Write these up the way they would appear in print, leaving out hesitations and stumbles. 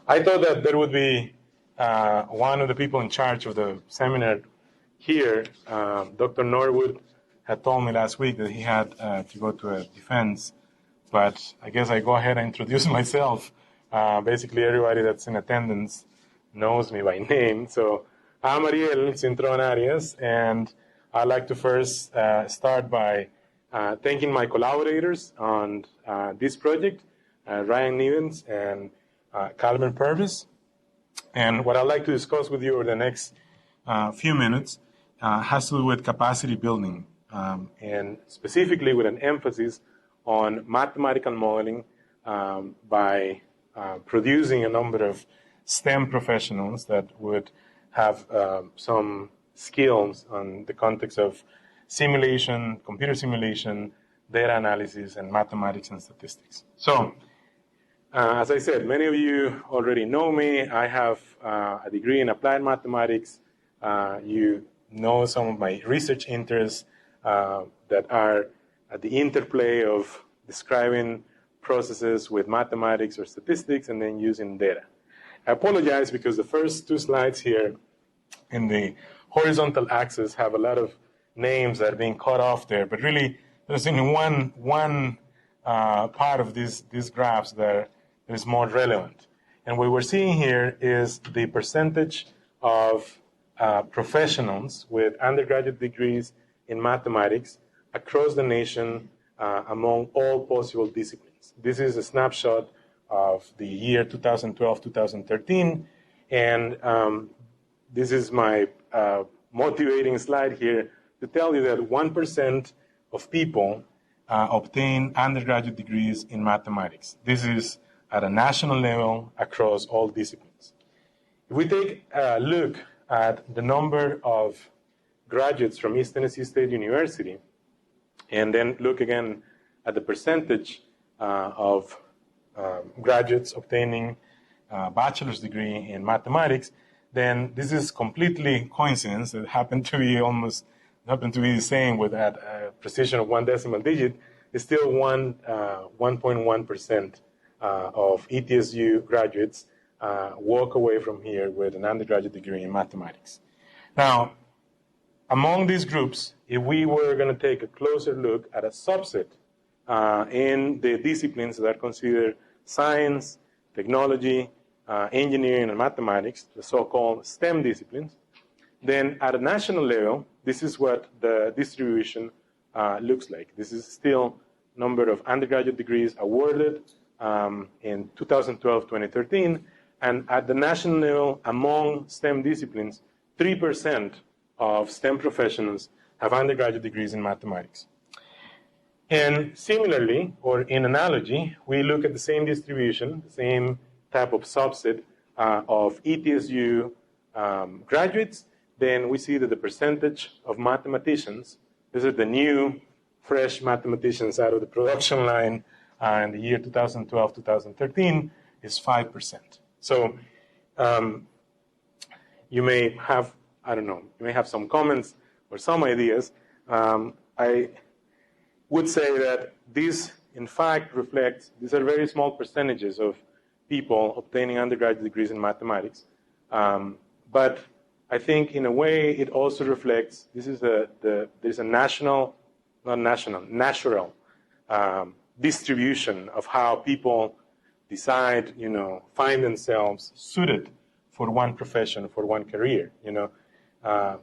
I thought that there would be one of the people in charge of the seminar here, Dr. Norwood, had told me last week that he had to go to a defense, but I guess I go ahead and introduce myself. Basically, everybody that's in attendance knows me by name. So I'm Ariel, Cintron-Arias, and I'd like to first start by thanking my collaborators on this project, Ryan Nevens and Calvin Purvis. And what I'd like to discuss with you over the next few minutes has to do with capacity building, and specifically with an emphasis on mathematical modeling by producing a number of STEM professionals that would have some skills on the context of simulation, computer simulation, data analysis, and mathematics and statistics. So, as I said, many of you already know me. I have a degree in applied mathematics. You know some of my research interests that are at the interplay of describing processes with mathematics or statistics and then using data. I apologize because the first two slides here in the horizontal axis have a lot of names that are being cut off there, but really there's only one part of these graphs that is more relevant. And what we're seeing here is the percentage of professionals with undergraduate degrees in mathematics across the nation among all possible disciplines. This is a snapshot of the year 2012-2013, and this is my motivating slide here to tell you that 1% of people obtain undergraduate degrees in mathematics. This is at a national level across all disciplines. If we take a look at the number of graduates from East Tennessee State University, and then look again at the percentage of graduates obtaining a bachelor's degree in mathematics, then this is completely coincidence. It happened to be the same with that precision of one decimal digit. It's still 1.1% of ETSU graduates walk away from here with an undergraduate degree in mathematics. Now, among these groups, if we were going to take a closer look at a subset in the disciplines that are considered science, technology, engineering, and mathematics, the so-called STEM disciplines, then at a national level, this is what the distribution looks like. This is still number of undergraduate degrees awarded in 2012-2013, and at the national level, among STEM disciplines, 3% of STEM professionals have undergraduate degrees in mathematics. And similarly, or in analogy, we look at the same distribution, the same type of subset of ETSU graduates, then we see that the percentage of mathematicians, these are the new, fresh mathematicians out of the production line in the year 2012-2013, is 5%. So you may have, you may have some comments or some ideas. I would say that this, in fact, reflects, these are very small percentages of people obtaining undergraduate degrees in mathematics. But I think in a way it also reflects, there's a natural distribution of how people decide, find themselves suited for one profession, for one career,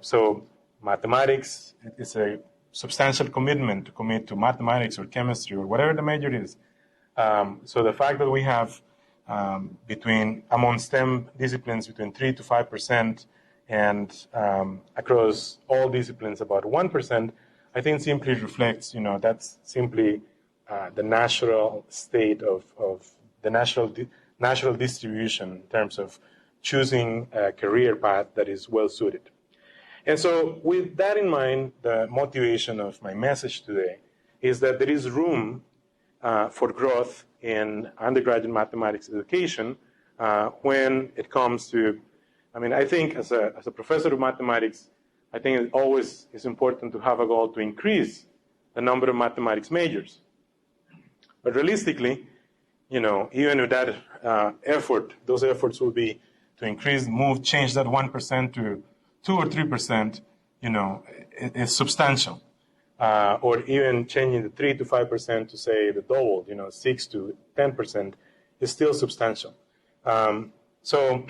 So mathematics is a substantial commitment to commit to mathematics or chemistry or whatever the major is. So the fact that we have among STEM disciplines between 3 to 5% and across all disciplines about 1%, I think simply reflects, that's simply the natural state of the natural distribution in terms of choosing a career path that is well suited. And so with that in mind, the motivation of my message today is that there is room for growth in undergraduate mathematics education when it comes to, I think as a professor of mathematics, I think it always is important to have a goal to increase the number of mathematics majors. But realistically, even with that effort, those efforts will be to change that 1% to 2 or 3%, is substantial. Or even changing the 3 to 5% to say the double, 6 to 10% is still substantial. So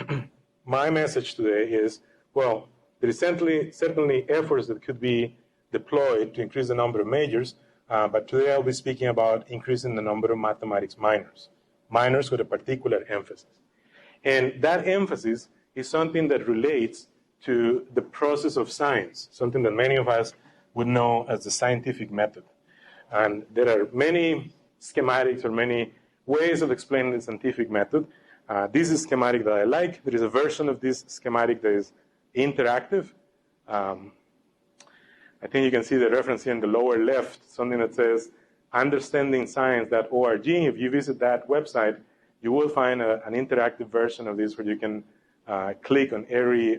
my message today is, well, there is certainly efforts that could be deployed to increase the number of majors, but today I'll be speaking about increasing the number of mathematics minors with a particular emphasis. And that emphasis is something that relates to the process of science, something that many of us would know as the scientific method. And there are many schematics or many ways of explaining the scientific method. This is a schematic that I like. There is a version of this schematic that is interactive. I think you can see the reference here in the lower left, something that says understandingscience.org. If you visit that website, you will find an interactive version of this where you can click on every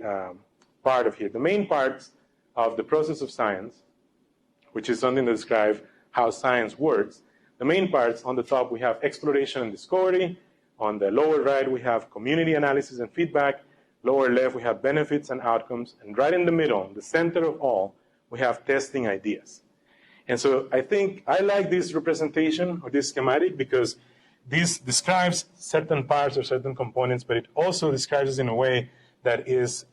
part of here. The main parts of the process of science, which is something that describes how science works. The main parts, on the top, we have exploration and discovery. On the lower right, we have community analysis and feedback. Lower left, we have benefits and outcomes. And right in the middle, the center of all, we have testing ideas. And so I think I like this representation or this schematic because this describes certain parts or certain components, but it also describes it in a way that is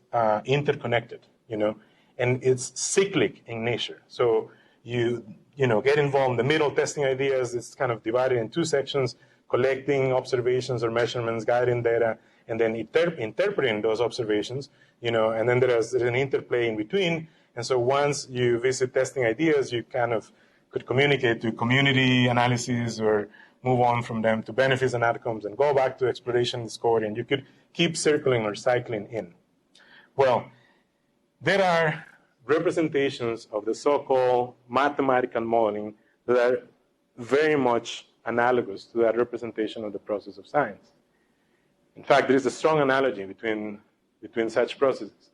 interconnected, and it's cyclic in nature. So you get involved in the middle, testing ideas. It's kind of divided in two sections: collecting observations or measurements, gathering data, and then interpreting those observations. And then there's an interplay in between. And so once you visit testing ideas, you kind of could communicate to community analysis or move on from them to benefits and outcomes and go back to exploration, discovery, and you could keep circling or cycling in. Well, there are representations of the so-called mathematical modeling that are very much analogous to that representation of the process of science. In fact, there is a strong analogy between such processes.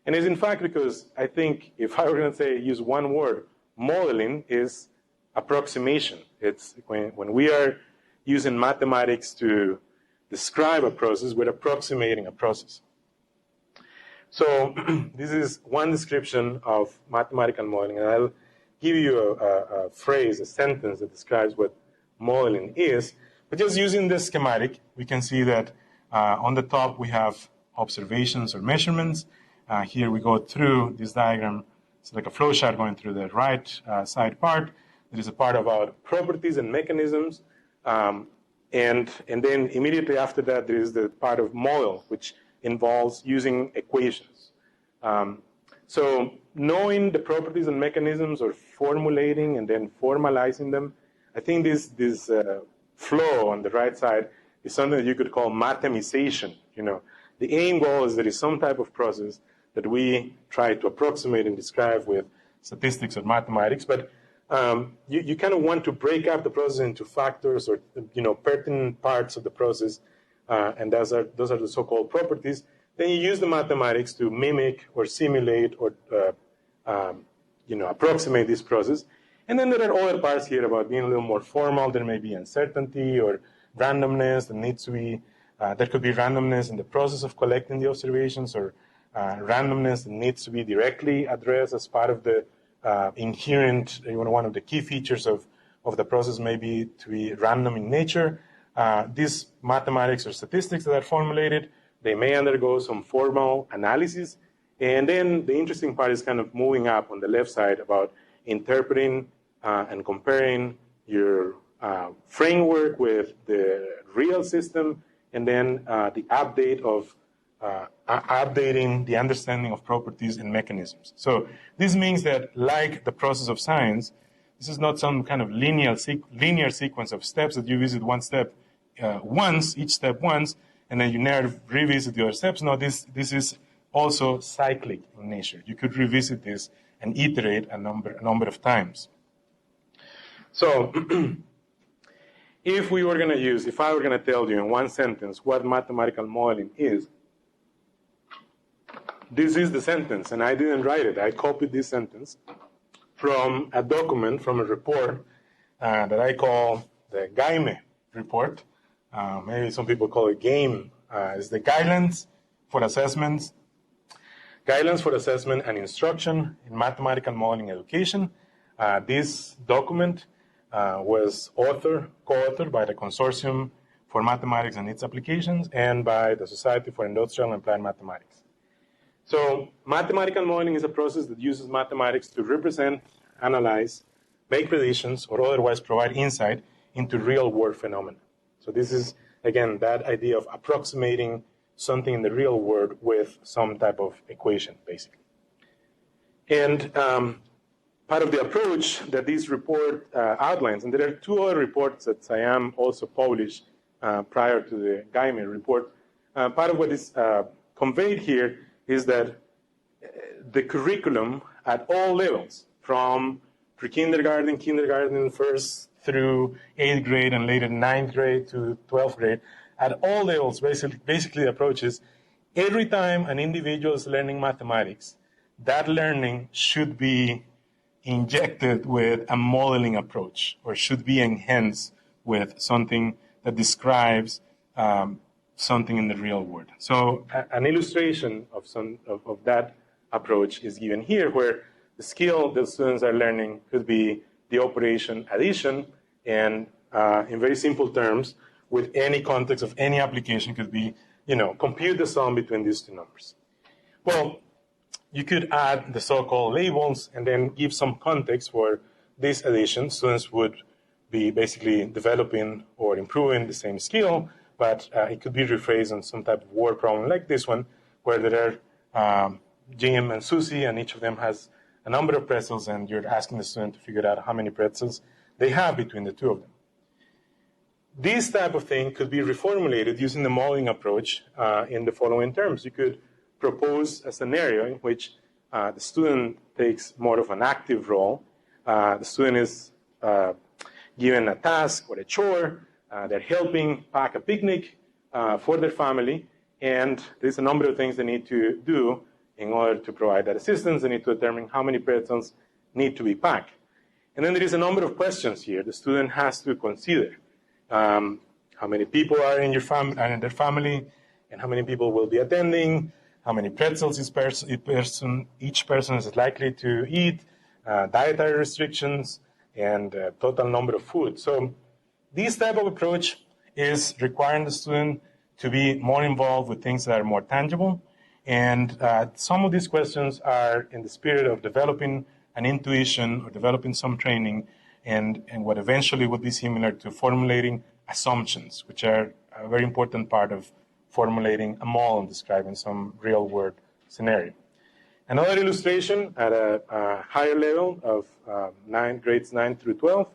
And it's in fact because I think if I were going to use one word, modeling is approximation. It's when we are using mathematics to describe a process, we're approximating a process. So this is one description of mathematical modeling, and I'll give you a phrase, a sentence that describes what modeling is. But just using this schematic, we can see that on the top we have observations or measurements. Here we go through this diagram. It's like a flow chart going through the right side part. There is a part about properties and mechanisms. And then immediately after that, there is the part of model, which involves using equations. So knowing the properties and mechanisms or formulating and then formalizing them, I think this flow on the right side is something that you could call mathemization. The aim goal is there is some type of process that we try to approximate and describe with statistics or mathematics, but you kind of want to break up the process into factors or pertinent parts of the process, and those are the so-called properties. Then you use the mathematics to mimic or simulate or approximate this process. And then there are other parts here about being a little more formal. There may be uncertainty or randomness that needs to be. There could be randomness in the process of collecting the observations, or randomness that needs to be directly addressed as part of the inherent, one of the key features of the process may be to be random in nature. These mathematics or statistics that are formulated, they may undergo some formal analysis. And then the interesting part is kind of moving up on the left side about interpreting and comparing your framework with the real system, and then the update of updating the understanding of properties and mechanisms. So this means that, like the process of science, this is not some kind of linear sequence of steps that you visit one step each step once, and then you never revisit the other steps. No, this is also cyclic in nature. You could revisit this and iterate a number of times. So if I were going to tell you in one sentence what mathematical modeling is, this is the sentence, and I didn't write it. I copied this sentence from a document, from a report that I call the GAIME report. maybe some people call it GAME, is the Guidelines for Assessment and Instruction in Mathematical Modeling Education. This document was co-authored by the Consortium for Mathematics and its Applications and by the Society for Industrial and Applied Mathematics. So mathematical modeling is a process that uses mathematics to represent, analyze, make predictions, or otherwise provide insight into real-world phenomena. So this is, again, that idea of approximating something in the real world with some type of equation, basically. And part of the approach that this report outlines, and there are two other reports that SIAM also published prior to the GAIME report, part of what is conveyed here is that the curriculum at all levels, from pre-kindergarten, kindergarten, first through 8th grade, and later 9th grade to 12th grade, at all levels, basically the approach is every time an individual is learning mathematics, that learning should be injected with a modeling approach, or should be enhanced with something that describes something in the real world. So an illustration of that approach is given here, where the skill that students are learning could be the operation addition, and in very simple terms, with any context of any application, could be, compute the sum between these two numbers. Well, you could add the so-called labels and then give some context for this addition. Students would be basically developing or improving the same skill, but it could be rephrased on some type of word problem like this one, where there are Jim and Susie, and each of them has a number of pretzels, and you're asking the student to figure out how many pretzels they have between the two of them. This type of thing could be reformulated using the modeling approach in the following terms. You could propose a scenario in which the student takes more of an active role. The student is given a task or a chore. They're helping pack a picnic for their family, and there's a number of things they need to do in order to provide that assistance. They need to determine how many pretzels need to be packed. And then there is a number of questions here the student has to consider. How many people are in their family, and how many people will be attending, how many pretzels each person is likely to eat, dietary restrictions, and total number of food. So this type of approach is requiring the student to be more involved with things that are more tangible. And some of these questions are in the spirit of developing an intuition or developing some training, and what eventually would be similar to formulating assumptions, which are a very important part of formulating a model describing some real-world scenario. Another illustration at a higher level of grades 9 through 12.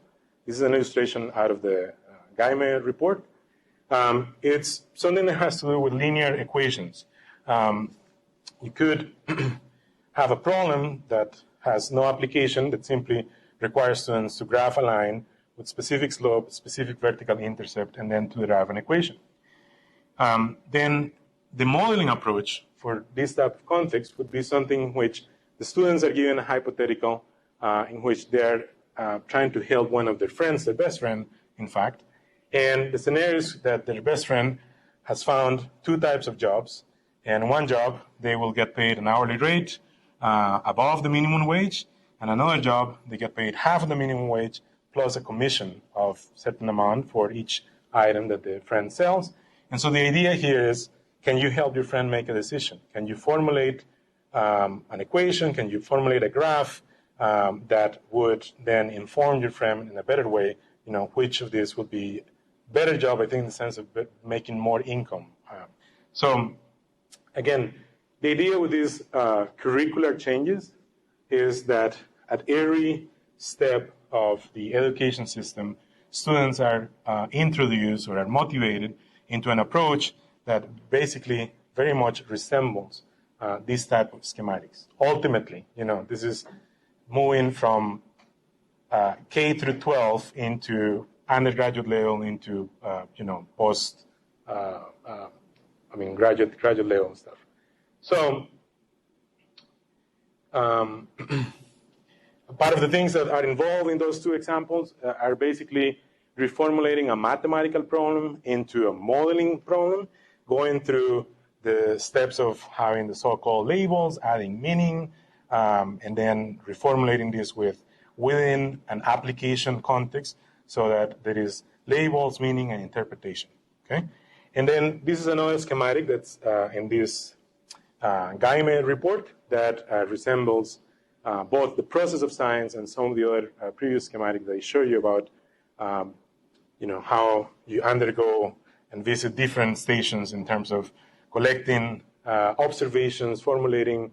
This is an illustration out of the GAIME report. It's something that has to do with linear equations. You could have a problem that has no application, that simply requires students to graph a line with specific slope, specific vertical intercept, and then to derive an equation. Then the modeling approach for this type of context would be something in which the students are given a hypothetical in which they're trying to help one of their friends, their best friend, in fact. And the scenario is that their best friend has found two types of jobs. And one job, they will get paid an hourly rate above the minimum wage. And another job, they get paid half of the minimum wage plus a commission of a certain amount for each item that the friend sells. And so the idea here is, can you help your friend make a decision? Can you formulate an equation? Can you formulate a graph that would then inform your friend in a better way, which of these would be a better job, I think, in the sense of making more income. So again, the idea with these curricular changes is that at every step of the education system, students are introduced or are motivated into an approach that basically very much resembles this type of schematics. Ultimately, this is moving from K through 12 into undergraduate level, into graduate level and stuff. So part of the things that are involved in those two examples are basically reformulating a mathematical problem into a modeling problem, going through the steps of having the so-called labels, adding meaning, and then reformulating this within an application context so that there is labels, meaning, and interpretation. Okay? And then this is another schematic that's in this Gaime report that resembles both the process of science and some of the other previous schematics that I showed you about how you undergo and visit different stations in terms of collecting observations, formulating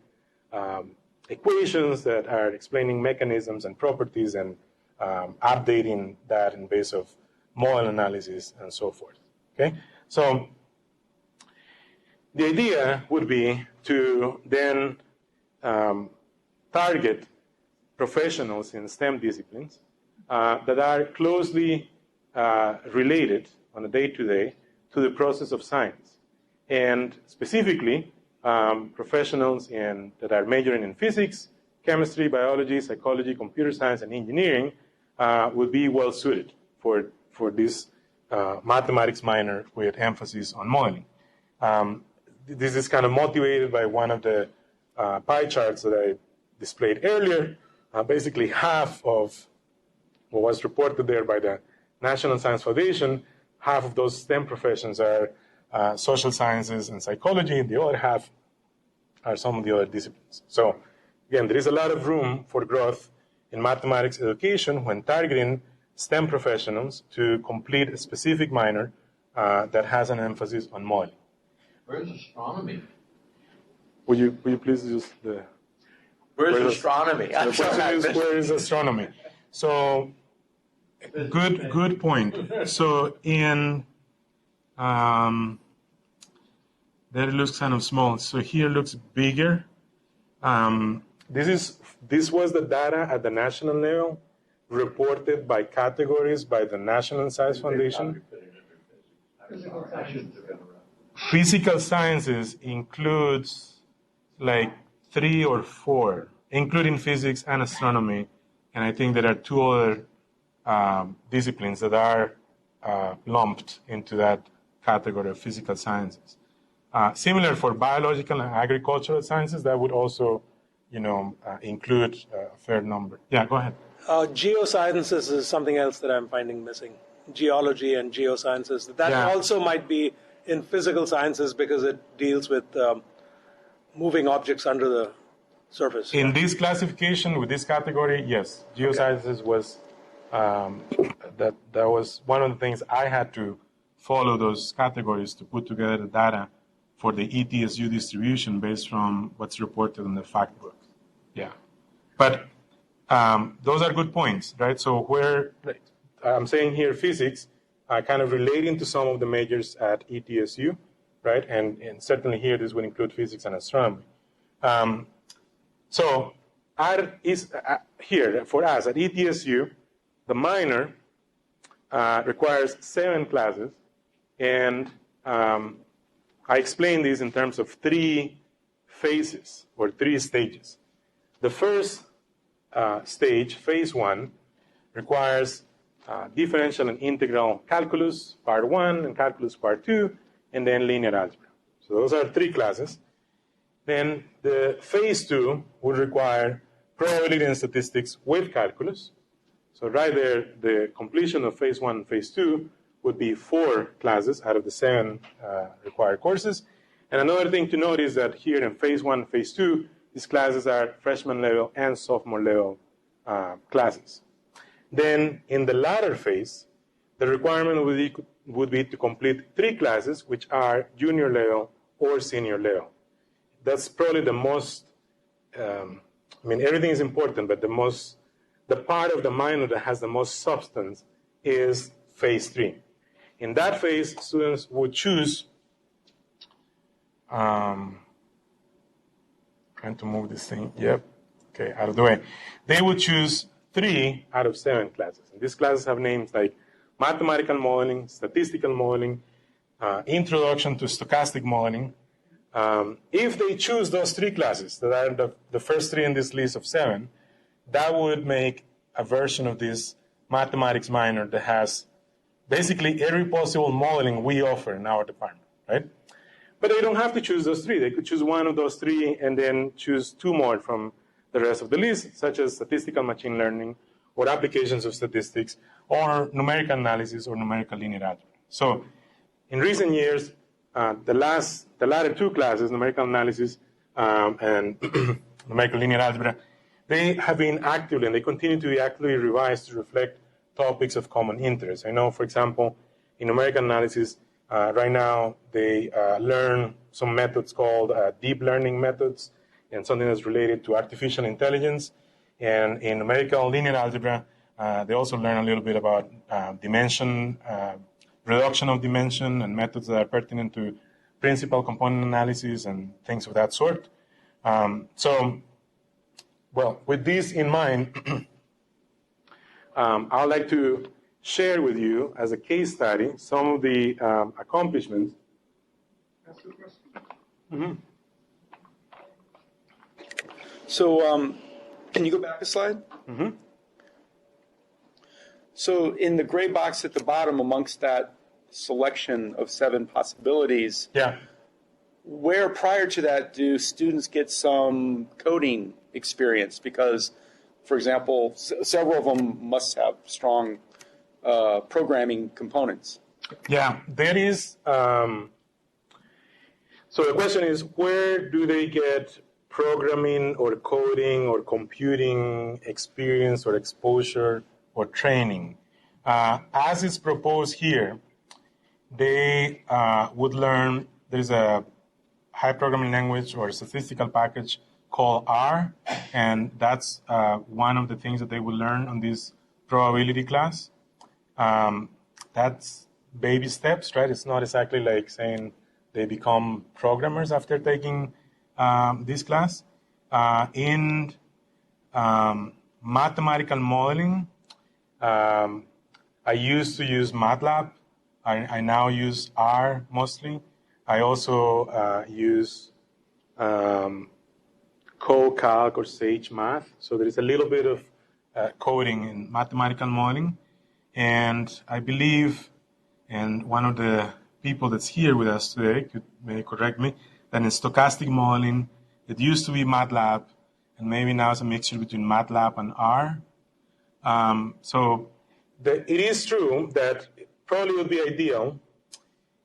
equations that are explaining mechanisms and properties, and updating that in base of model analysis and so forth. Okay, so the idea would be to then target professionals in STEM disciplines that are closely related on a day-to-day to the process of science, and specifically professionals that are majoring in physics, chemistry, biology, psychology, computer science, and engineering would be well suited for this mathematics minor with emphasis on modeling. This is kind of motivated by one of the pie charts that I displayed earlier. Basically, half of what was reported there by the National Science Foundation, half of those STEM professions are social sciences and psychology, and the other half are some of the other disciplines. So, again, there is a lot of room for growth in mathematics education when targeting STEM professionals to complete a specific minor that has an emphasis on modeling. Where's astronomy? Would you please use the... Where's astronomy? The question is, where is astronomy? So, good point. So, in... there it looks kind of small. So here looks bigger. This was the data at the national level, reported by categories by the National Science Foundation. Physical sciences includes like 3 or 4, including physics and astronomy, and I think there are 2 other disciplines that are lumped into that category of physical sciences. Similar for biological and agricultural sciences, that would also, include a fair number. Yeah, go ahead. Geosciences is something else that I'm finding missing. Geology and geosciences. That also might be in physical sciences because it deals with moving objects under the surface. In this classification, with this category, yes. Geosciences was, that was one of the things I had to follow those categories to put together the data for the ETSU distribution based from what's reported in the fact book. Yeah. But those are good points, right? So where I'm saying here physics, kind of relating to some of the majors at ETSU, right? And certainly here this would include physics and astronomy. So here for us at ETSU, the minor requires 7 classes, and I explain this in terms of 3 phases or 3 stages. The first stage, phase 1, requires differential and integral calculus, part 1, and calculus, part 2, and then linear algebra. So those are 3 classes. Then the phase 2 would require probability and statistics with calculus. So right there, the completion of phase 1 and phase 2 would be 4 classes out of the 7 required courses. And another thing to note is that here in phase 1 and phase 2, these classes are freshman level and sophomore level classes. Then in the latter phase, the requirement would be to complete 3 classes, which are junior level or senior level. That's probably the most, everything is important, but the part of the minor that has the most substance is phase 3. In that phase, students would choose, trying to move this thing, out of the way. They would choose 3 out of 7 classes. And these classes have names like mathematical modeling, statistical modeling, introduction to stochastic modeling. If they choose those 3 classes that are the first 3 in this list of 7, that would make a version of this mathematics minor that has basically every possible modeling we offer in our department, right? But they don't have to choose those three. They could choose one of those three and then choose two more from the rest of the list, such as statistical machine learning or applications of statistics or numerical analysis or numerical linear algebra. So in recent years, the latter two classes, numerical analysis and numerical linear algebra, they have been actively and they continue to be actively revised to reflect topics of common interest. I know, for example, in numerical analysis, right now they learn some methods called deep learning methods and something that's related to artificial intelligence. And in numerical linear algebra, they also learn a little bit about dimension, reduction of dimension and methods that are pertinent to principal component analysis and things of that sort. Well, with this in mind, I would like to share with you as a case study some of the accomplishments. Mm-hmm. So can you go back a slide? Mm-hmm. So in the gray box at the bottom amongst that selection of 7 possibilities, Yeah. where prior to that do students get some coding experience? Because, for example, several of them must have strong programming components. Yeah, there is. So the question is, where do they get programming or coding or computing experience or exposure or training? As is proposed here, they would learn, there's a high programming language or statistical package called R, and that's one of the things that they will learn on this probability class. That's baby steps, right? It's not exactly like saying they become programmers after taking this class. In mathematical modeling, I used to use MATLAB. I now use R mostly. I also use CoCalc or Sage Math. So there is a little bit of coding in mathematical modeling. And I believe, and one of the people that's here with us today may correct me, that in stochastic modeling, it used to be MATLAB, and maybe now it's a mixture between MATLAB and R. So it is true that it probably would be ideal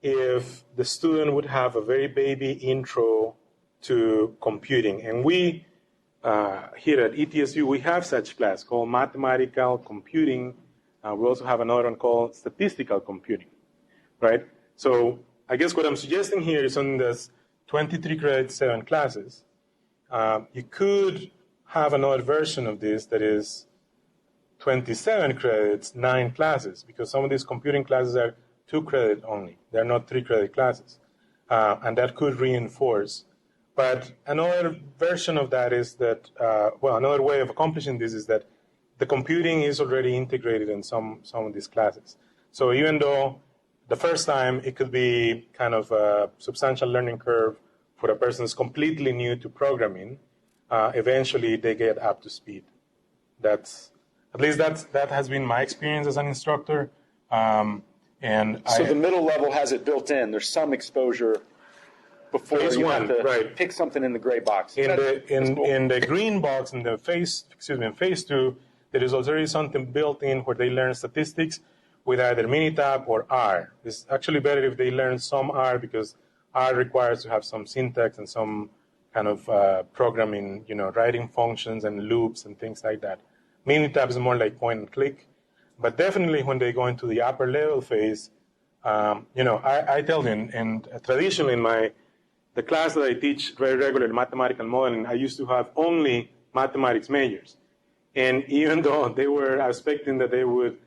if the student would have a very baby intro to computing. And we, here at ETSU, we have such class called Mathematical Computing. We also have another one called Statistical Computing, right? So I guess what I'm suggesting here is on this 23 credit, 7 classes, you could have another version of this that is 27 credits, 9 classes, because some of these computing classes are 2 credit only. They're not 3 credit classes. And that could reinforce. But another version of that is that, another way of accomplishing this is that the computing is already integrated in some of these classes. So even though the first time it could be kind of a substantial learning curve for a person who's completely new to programming, eventually they get up to speed. That has been my experience as an instructor. The middle level has it built in. There's some exposure before you have to pick something in the gray box. In the green box, in phase 2, there is already something built in where they learn statistics with either Minitab or R. It's actually better if they learn some R because R requires to have some syntax and some kind of programming, writing functions and loops and things like that. Minitab is more like point and click. But definitely when they go into the upper level phase, I tell them, and traditionally in the class that I teach very regularly, mathematical modeling, I used to have only mathematics majors. And even though they were expecting that they would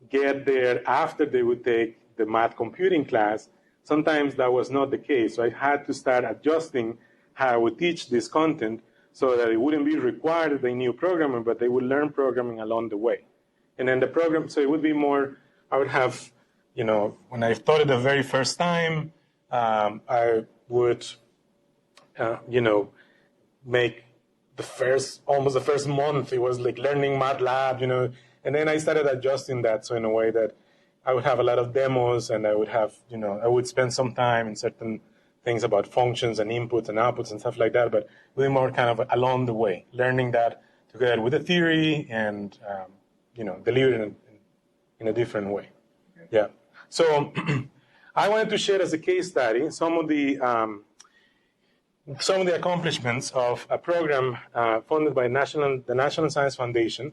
get there after they would take the math computing class, sometimes that was not the case. So I had to start adjusting how I would teach this content so that it wouldn't be required that they knew programming, but they would learn programming along the way. And then the program, so it would be more, I would have, when I taught it the very first time, I would, make almost the first month, it was like learning MATLAB, and then I started adjusting that so in a way that I would have a lot of demos, and I would have, I would spend some time in certain things about functions and inputs and outputs and stuff like that, but really more kind of along the way, learning that together with the theory and, deliver it in a different way. Yeah. So I wanted to share as a case study some of the accomplishments of a program funded by the National Science Foundation,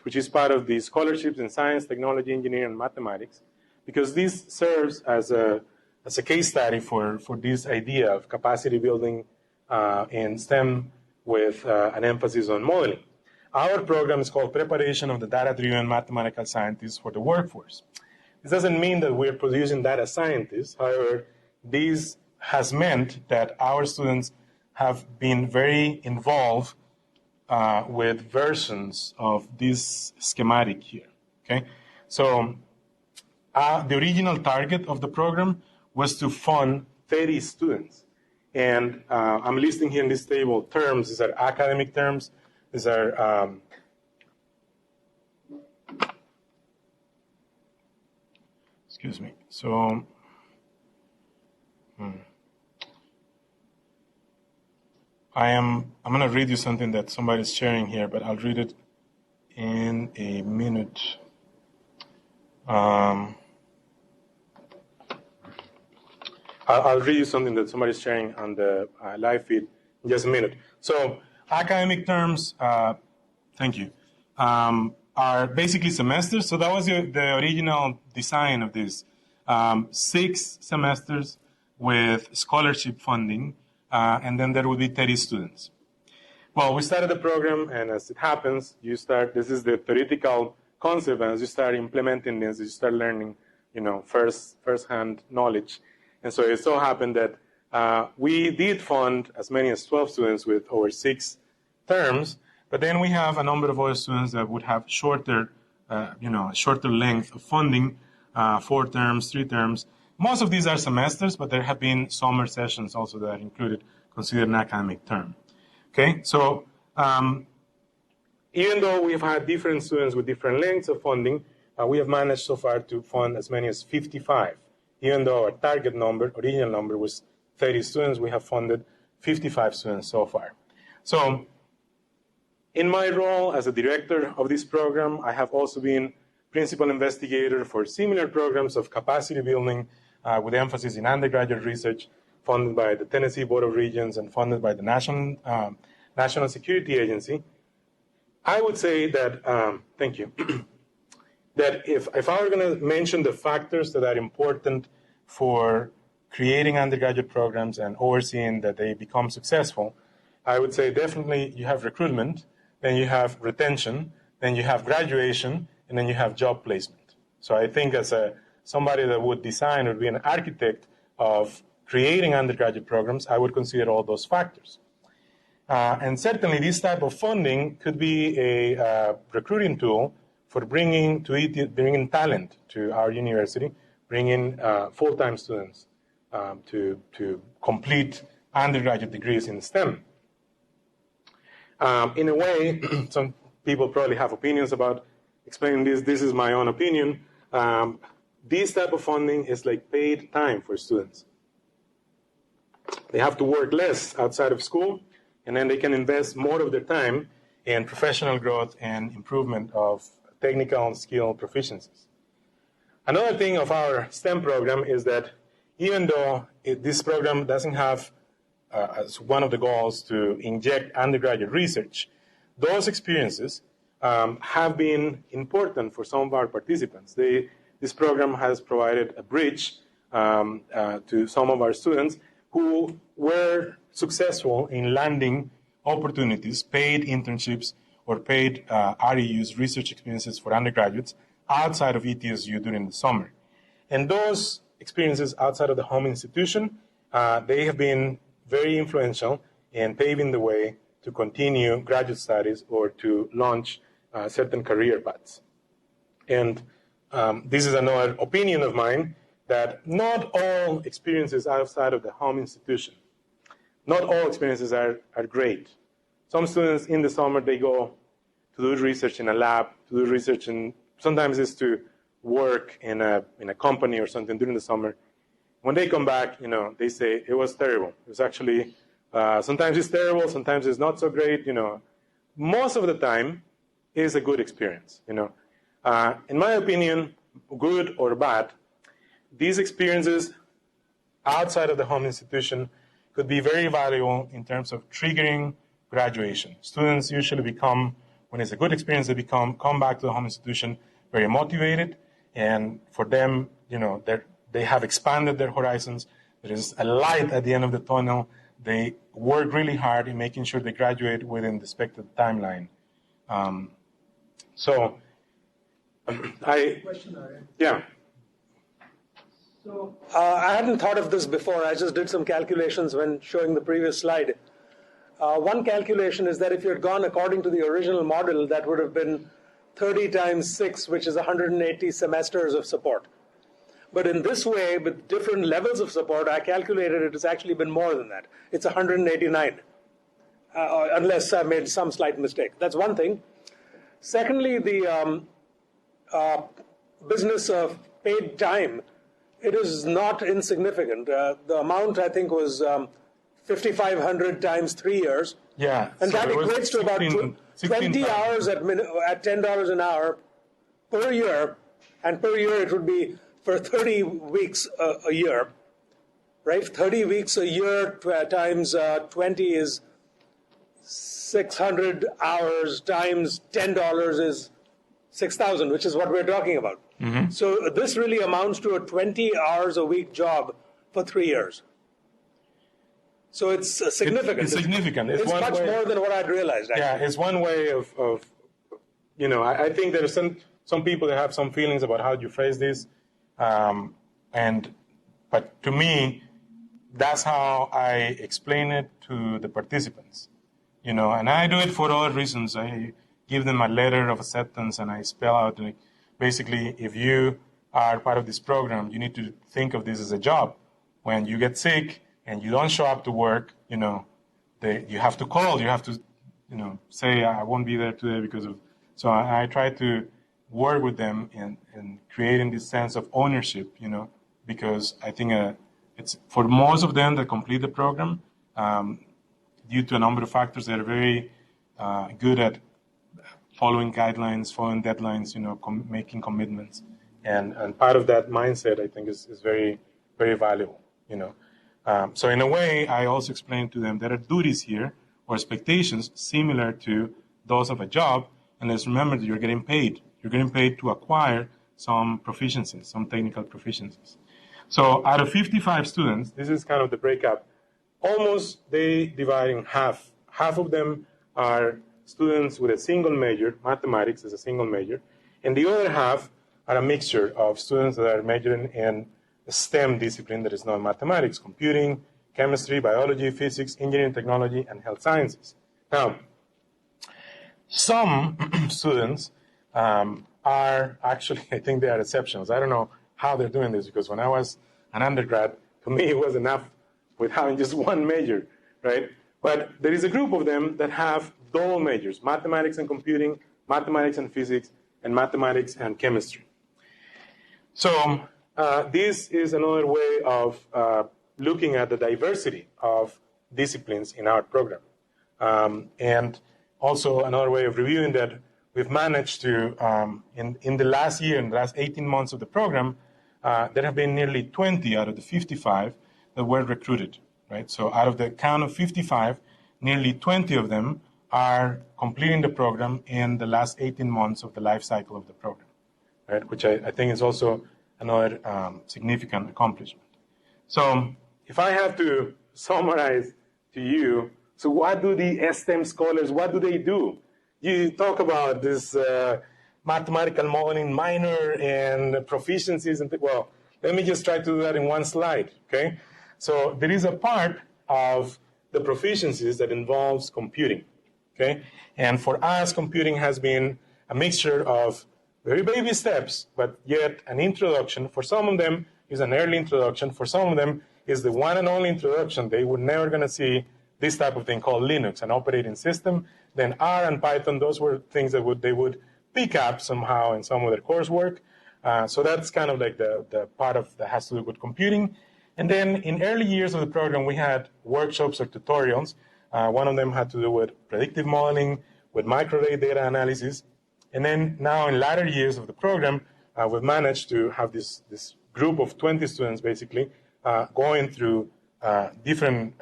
which is part of the scholarships in science, technology, engineering, and mathematics, because this serves as a case study for this idea of capacity building in STEM with an emphasis on modeling. Our program is called Preparation of the Data-Driven Mathematical Scientists for the Workforce. This doesn't mean that we're producing data scientists. However, this has meant that our students have been very involved with versions of this schematic here. Okay, so the original target of the program was to fund 30 students, and I'm listing here in this table terms. These are academic terms. These are excuse me. So. I'm going to read you something that somebody's sharing here, but I'll read it in a minute. I'll read you something that somebody's sharing on the live feed in just a minute. So academic terms, thank you, are basically semesters. So that was the original design of this. 6 semesters with scholarship funding. And then there will be 30 students. Well, we started the program, and as it happens, this is the theoretical concept, and as you start implementing this, you start learning, first-hand knowledge. And so it so happened that we did fund as many as 12 students with over 6 terms, but then we have a number of other students that would have shorter length of funding, 4 terms, 3 terms. Most of these are semesters, but there have been summer sessions also that are included, considered an academic term. Okay, so even though we've had different students with different lengths of funding, we have managed so far to fund as many as 55. Even though our original number was 30 students, we have funded 55 students so far. So in my role as a director of this program, I have also been principal investigator for similar programs of capacity building with emphasis in undergraduate research, funded by the Tennessee Board of Regents and funded by the National Security Agency. I would say that, thank you, that if I were going to mention the factors that are important for creating undergraduate programs and overseeing that they become successful, I would say definitely you have recruitment, then you have retention, then you have graduation, and then you have job placement. So I think as somebody that would design or be an architect of creating undergraduate programs, I would consider all those factors. And certainly this type of funding could be a recruiting tool for bringing talent to our university, bringing full-time students to complete undergraduate degrees in STEM. In a way, some people probably have opinions about explaining this. This is my own opinion. This type of funding is like paid time for students. They have to work less outside of school, and then they can invest more of their time in professional growth and improvement of technical skill proficiencies. Another thing of our STEM program is that even though this program doesn't have as one of the goals to inject undergraduate research, those experiences have been important for some of our participants. This program has provided a bridge to some of our students who were successful in landing opportunities, paid internships, or paid REUs, research experiences for undergraduates, outside of ETSU during the summer. And those experiences outside of the home institution, they have been very influential in paving the way to continue graduate studies or to launch certain career paths. And this is another opinion of mine, that not all experiences outside of the home institution, not all experiences are great. Some students in the summer, they go to do research in a lab, to do research, and sometimes it's to work in a company or something during the summer. When they come back, they say it was terrible. It was actually sometimes it's terrible, sometimes it's not so great. Most of the time, is a good experience. In my opinion, good or bad, these experiences outside of the home institution could be very valuable in terms of triggering graduation. Students usually become, when it's a good experience, they come back to the home institution very motivated, and for them, they have expanded their horizons. There is a light at the end of the tunnel. They work really hard in making sure they graduate within the expected timeline. Question, Ariel. Yeah. So I hadn't thought of this before. I just did some calculations when showing the previous slide. One calculation is that if you had gone according to the original model, that would have been 30 times 6, which is 180 semesters of support. But in this way, with different levels of support, I calculated it has actually been more than that. It's 189, unless I made some slight mistake. That's one thing. Secondly, the business of paid time, it is not insignificant. The amount, I think, was 5,500 times 3 years. Yeah. And so that equates to about 20 hours at $10 an hour per year. And per year, it would be for 30 weeks a year, right? 30 weeks a year times 20 is 600 hours times $10 is 6,000, which is what we're talking about. Mm-hmm. So this really amounts to a 20 hours a week job for 3 years. So it's significant. It's significant. It's much more than what I'd realized, actually. Yeah, it's one way of I think there are some people that have some feelings about how you phrase this. But to me, that's how I explain it to the participants. And I do it for other reasons. I give them a letter of acceptance and I spell out, basically, if you are part of this program, you need to think of this as a job. When you get sick and you don't show up to work, you have to call, you have to, say, I won't be there today because of. So I try to work with them in creating this sense of ownership, because I think it's for most of them that complete the program, due to a number of factors, they're very good at following guidelines, following deadlines, making commitments. And part of that mindset, I think, is very, very valuable, So in a way, I also explain to them there are duties here or expectations similar to those of a job. And let's remember that you're getting paid. You're getting paid to acquire some proficiencies, some technical proficiencies. So out of 55 students, this is kind of the breakup. Almost they divide in half. Half of them are students with a single major, mathematics is a single major, and the other half are a mixture of students that are majoring in a STEM discipline that is not mathematics, computing, chemistry, biology, physics, engineering, technology, and health sciences. Now, some students are actually, I think they are exceptions. I don't know how they're doing this because when I was an undergrad, to me it was enough with having just one major, right? But there is a group of them that have dual majors, mathematics and computing, mathematics and physics, and mathematics and chemistry. So this is another way of looking at the diversity of disciplines in our program. And also another way of reviewing that we've managed to, in the last year, in the last 18 months of the program, there have been nearly 20 out of the 55 that were recruited, right? So out of the count of 55, nearly 20 of them are completing the program in the last 18 months of the life cycle of the program, right? Which I think is also another significant accomplishment. So if I have to summarize to you, so what do the STEM scholars, what do they do? You talk about this mathematical modeling minor and proficiencies. Well, let me just try to do that in one slide, okay? So there is a part of the proficiencies that involves computing, okay? And for us, computing has been a mixture of very baby steps, but yet an introduction. For some of them is an early introduction. For some of them is the one and only introduction. They were never going to see this type of thing called Linux, an operating system. Then R and Python, those were things that they would pick up somehow in some of their coursework. So that's kind of like the part of that has to do with computing. And then in early years of the program, we had workshops or tutorials. One of them had to do with predictive modeling, with microarray data analysis. And then now in latter years of the program, we've managed to have this group of 20 students basically going through different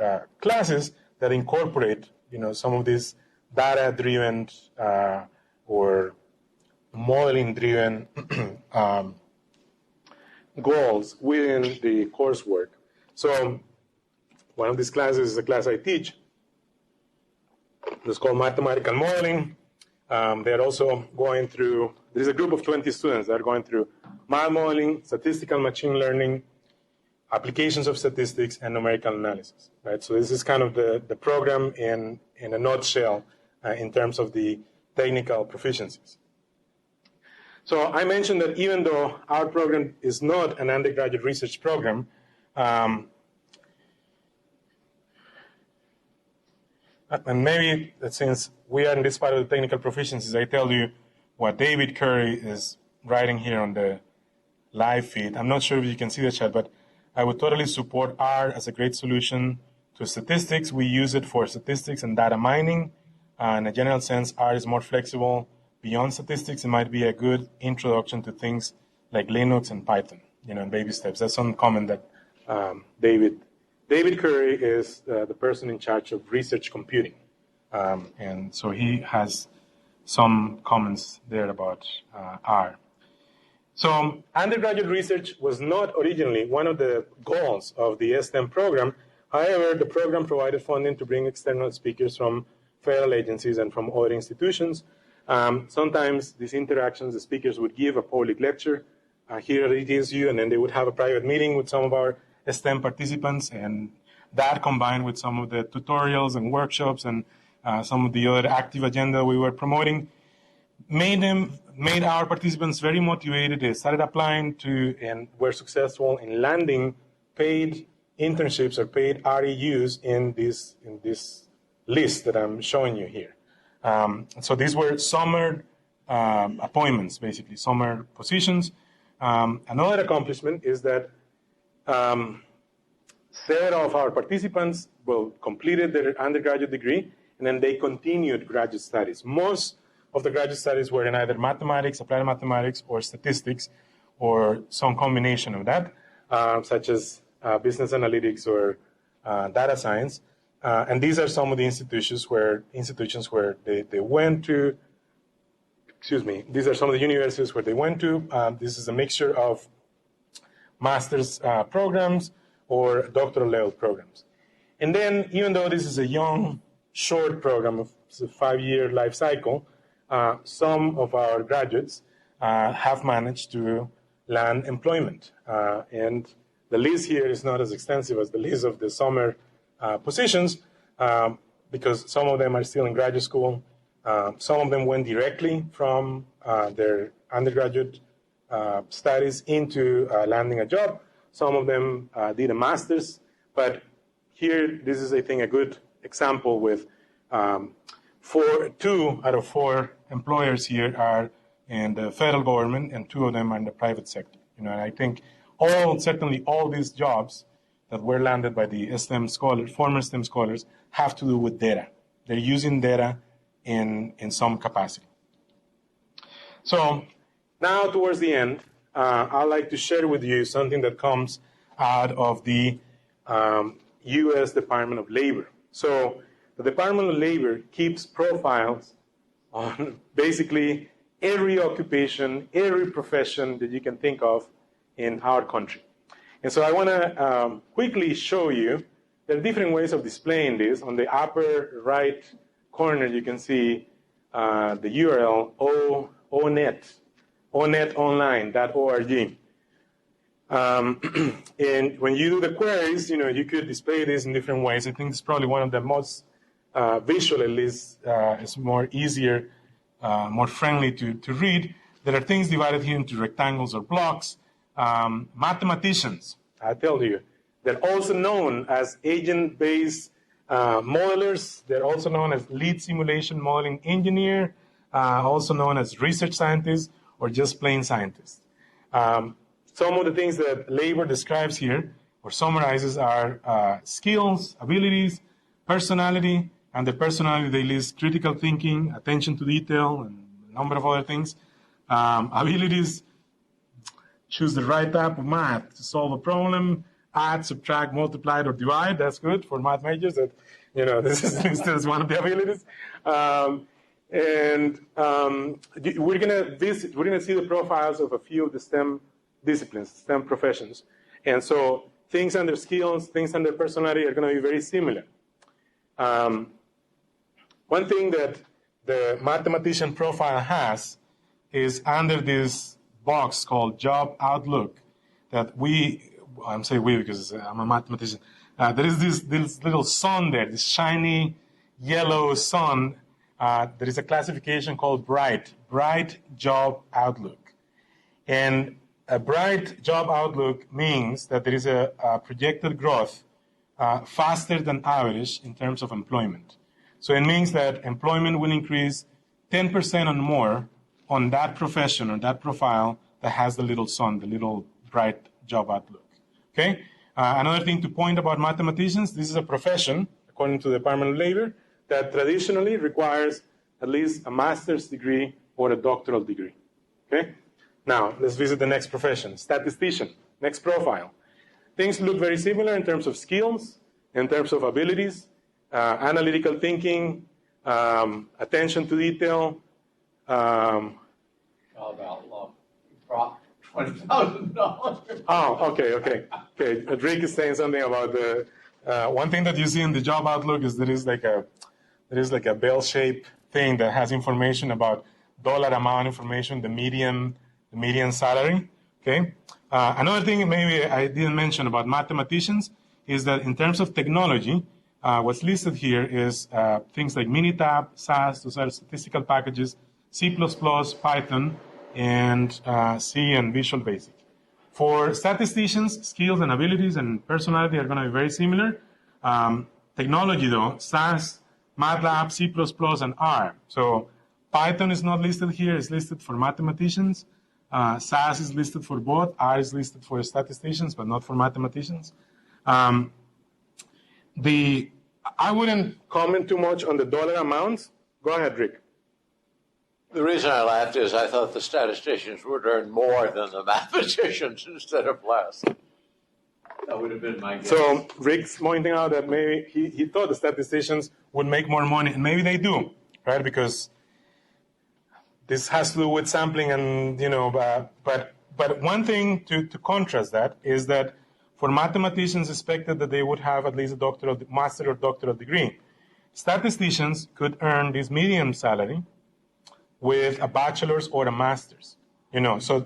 classes that incorporate, some of these data-driven or modeling-driven goals within the coursework. So one of these classes is a class I teach. It's called Mathematical Modeling. They're also going through, there's a group of 20 students that are going through math modeling, statistical machine learning, applications of statistics, and numerical analysis. Right? So this is kind of the program in a nutshell in terms of the technical proficiencies. So I mentioned that even though our program is not an undergraduate research program, and maybe since we are in this part of the technical proficiencies, I tell you what David Curry is writing here on the live feed. I'm not sure if you can see the chat, but I would totally support R as a great solution to statistics. We use it for statistics and data mining. In a general sense, R is more flexible. Beyond statistics, it might be a good introduction to things like Linux and Python, in baby steps. That's some comment that David Curry is the person in charge of research computing. And so he has some comments there about R. So undergraduate research was not originally one of the goals of the STEM program. However, the program provided funding to bring external speakers from federal agencies and from other institutions. Sometimes these interactions, the speakers would give a public lecture here at ETSU, and then they would have a private meeting with some of our STEM participants, and that combined with some of the tutorials and workshops and some of the other active agenda we were promoting made our participants very motivated. They started applying to and were successful in landing paid internships or paid REUs in this list that I'm showing you here. So these were summer appointments, basically, summer positions. Another accomplishment is that several of our participants completed their undergraduate degree, and then they continued graduate studies. Most of the graduate studies were in either mathematics, applied mathematics, or statistics, or some combination of that, such as business analytics or data science. And these are some of the institutions where they went to. These are some of the universities where they went to. This is a mixture of master's programs or doctoral level programs. And then, even though this is a young, short program of a 5-year life cycle, some of our graduates have managed to land employment. And the list here is not as extensive as the list of the summer positions, because some of them are still in graduate school. Some of them went directly from their undergraduate studies into landing a job. Some of them did a master's. But here, this is, I think, a good example with 2 out of 4 employers here are in the federal government, and 2 of them are in the private sector. And I think certainly all these jobs that were landed by the STEM scholars, former STEM scholars, have to do with data. They're using data in some capacity. So now towards the end, I'd like to share with you something that comes out of the U.S. Department of Labor. So the Department of Labor keeps profiles on basically every occupation, every profession that you can think of in our country. And so I want to quickly show you there are different ways of displaying this. On the upper right corner, you can see the URL onetonline.org. And when you do the queries, you could display this in different ways. I think it's probably one of the most visual, at least, is more easier, more friendly to read. There are things divided here into rectangles or blocks. Mathematicians, I tell you, they're also known as agent-based modelers. They're also known as lead simulation modeling engineer, also known as research scientists or just plain scientists. Some of the things that labor describes here or summarizes are skills, abilities, personality, and the personality they list critical thinking, attention to detail, and a number of other things. Abilities, choose the right type of math to solve a problem, add, subtract, multiply, or divide. That's good for math majors. That, this is listed as one of the abilities. We're gonna see the profiles of a few of the STEM disciplines, STEM professions, and so things under skills, things under personality are going to be very similar. One thing that the mathematician profile has is under this box called Job Outlook that I'm saying we because I'm a mathematician. There is this little sun there, this shiny yellow sun. There is a classification called Bright Job Outlook. And a bright job outlook means that there is a projected growth faster than average in terms of employment. So it means that employment will increase 10% or more on that profession or that profile that has the little sun, the little bright job outlook. Okay? Another thing to point about mathematicians, this is a profession, according to the Department of Labor, that traditionally requires at least a master's degree or a doctoral degree. Okay? Now, let's visit the next profession, statistician, next profile. Things look very similar in terms of skills, in terms of abilities, analytical thinking, attention to detail. Job outlook. $20,000. Oh, okay. Rick is saying something about the one thing that you see in the job outlook is there is like a bell-shaped thing that has information about dollar amount information, the median salary. Okay. Another thing maybe I didn't mention about mathematicians is that in terms of technology, what's listed here is things like Minitab, SAS, those are statistical packages, C++, Python, and C and Visual Basic. For statisticians, skills and abilities and personality are going to be very similar. Technology, though, SAS, MATLAB, C++, and R. So Python is not listed here. It's listed for mathematicians. SAS is listed for both. R is listed for statisticians, but not for mathematicians. I wouldn't comment too much on the dollar amounts. Go ahead, Rick. The reason I laughed is I thought the statisticians would earn more than the mathematicians instead of less. That would have been my guess. So Rick's pointing out that maybe he thought the statisticians would make more money, and maybe they do, right? Because this has to do with sampling, and but one thing to contrast that is that for mathematicians, expected that they would have at least a master or doctoral degree. Statisticians could earn this medium salary with a bachelor's or a master's. So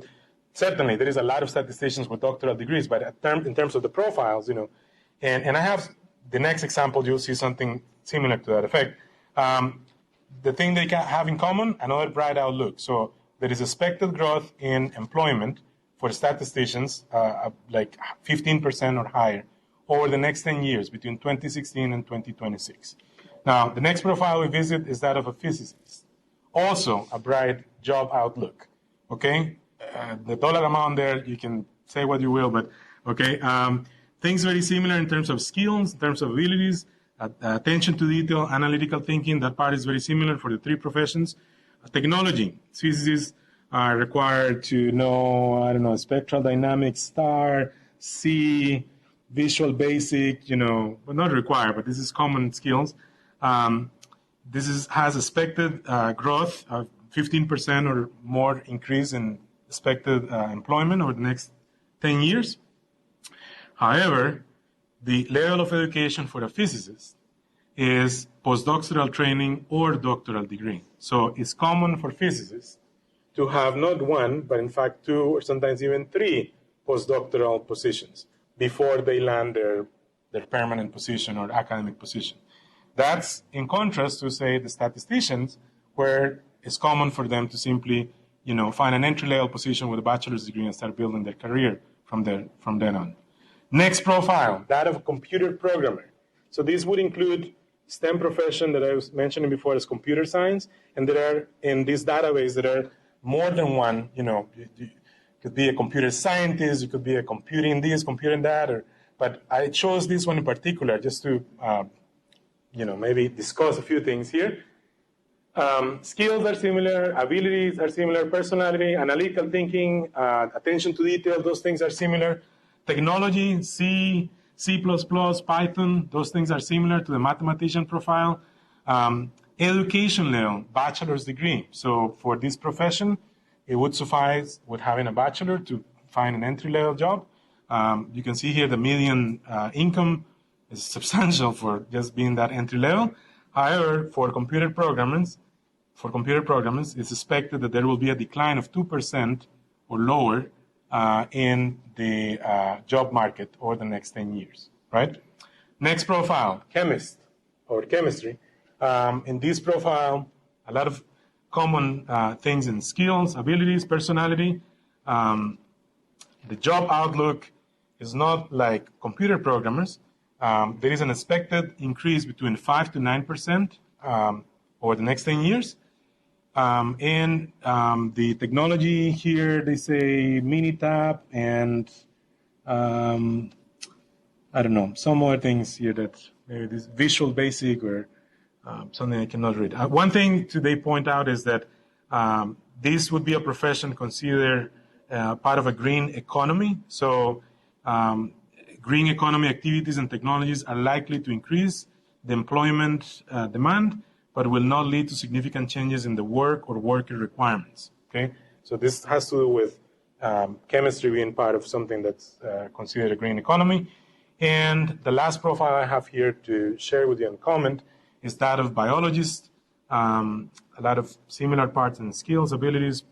certainly there is a lot of statisticians with doctoral degrees, but in terms of the profiles, and I have the next example, you'll see something similar to that effect. The thing they have in common, another bright outlook. So there is expected growth in employment for statisticians, like 15% or higher, over the next 10 years, between 2016 and 2026. Now, the next profile we visit is that of a physicist. Also, a bright job outlook. Okay? The dollar amount there, you can say what you will, but okay. Things very similar in terms of skills, in terms of abilities, attention to detail, analytical thinking. That part is very similar for the three professions. Technology. Physicists are required to know, spectral dynamics, STAR, C, Visual Basic, but not required, but this is common skills. This has expected growth of 15% or more increase in expected employment over the next 10 years. However, the level of education for a physicist is postdoctoral training or doctoral degree. So it's common for physicists to have not one, but in fact 2 or sometimes even 3 postdoctoral positions before they land their permanent position or academic position. That's in contrast to, say, the statisticians, where it's common for them to simply, find an entry-level position with a bachelor's degree and start building their career from then on. Next profile, that of a computer programmer. So this would include STEM profession that I was mentioning before as computer science, and there are, in this database, there are more than one, could be a computer scientist, you could be a computing this, computing that, but I chose this one in particular just to, maybe discuss a few things here. Skills are similar, abilities are similar, personality, analytical thinking, attention to detail, those things are similar. Technology, C, C++, Python, those things are similar to the mathematician profile. Education level, bachelor's degree. So for this profession, it would suffice with having a bachelor to find an entry-level job. You can see here the median income is substantial for just being that entry level. However, for computer programmers, it's expected that there will be a decline of 2% or lower in the job market over the next 10 years, right? Next profile, chemist or chemistry. In this profile, a lot of common things in skills, abilities, personality. The job outlook is not like computer programmers. There is an expected increase between 5 to 9% over the next 10 years. And the technology here, they say Minitab and I don't know, some other things here that maybe this Visual Basic or something I cannot read. One thing they point out is that this would be a profession considered part of a green economy. So green economy activities and technologies are likely to increase the employment demand, but will not lead to significant changes in the work or worker requirements. Okay, so this has to do with chemistry being part of something that's considered a green economy. And the last profile I have here to share with you and comment is that of biologists. A lot of similar parts and skills, abilities,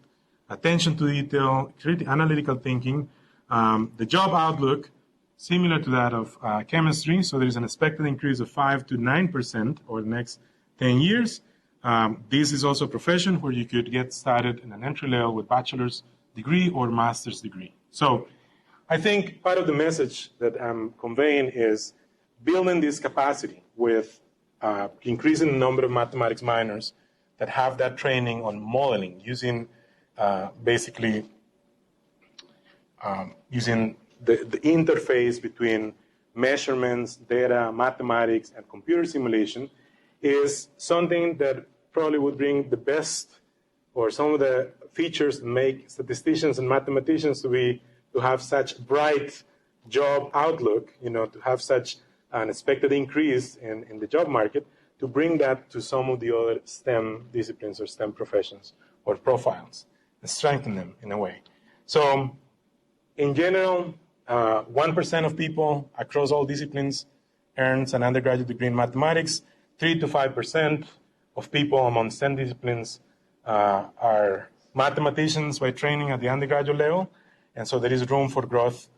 attention to detail, analytical thinking. The job outlook, similar to that of chemistry, so there is an expected increase of 5 to 9% over the next 10 years. This is also a profession where you could get started in an entry level with bachelor's degree or master's degree. So I think part of the message that I'm conveying is building this capacity with increasing the number of mathematics minors that have that training on modeling, using using the interface between measurements, data, mathematics, and computer simulation is something that probably would bring the best or some of the features that make statisticians and mathematicians to have such bright job outlook, to have such an expected increase in the job market, to bring that to some of the other STEM disciplines or STEM professions or profiles and strengthen them in a way. So in general, 1% of people across all disciplines earns an undergraduate degree in mathematics. 3 to 5% of people among STEM disciplines are mathematicians by training at the undergraduate level. And so there is room for growth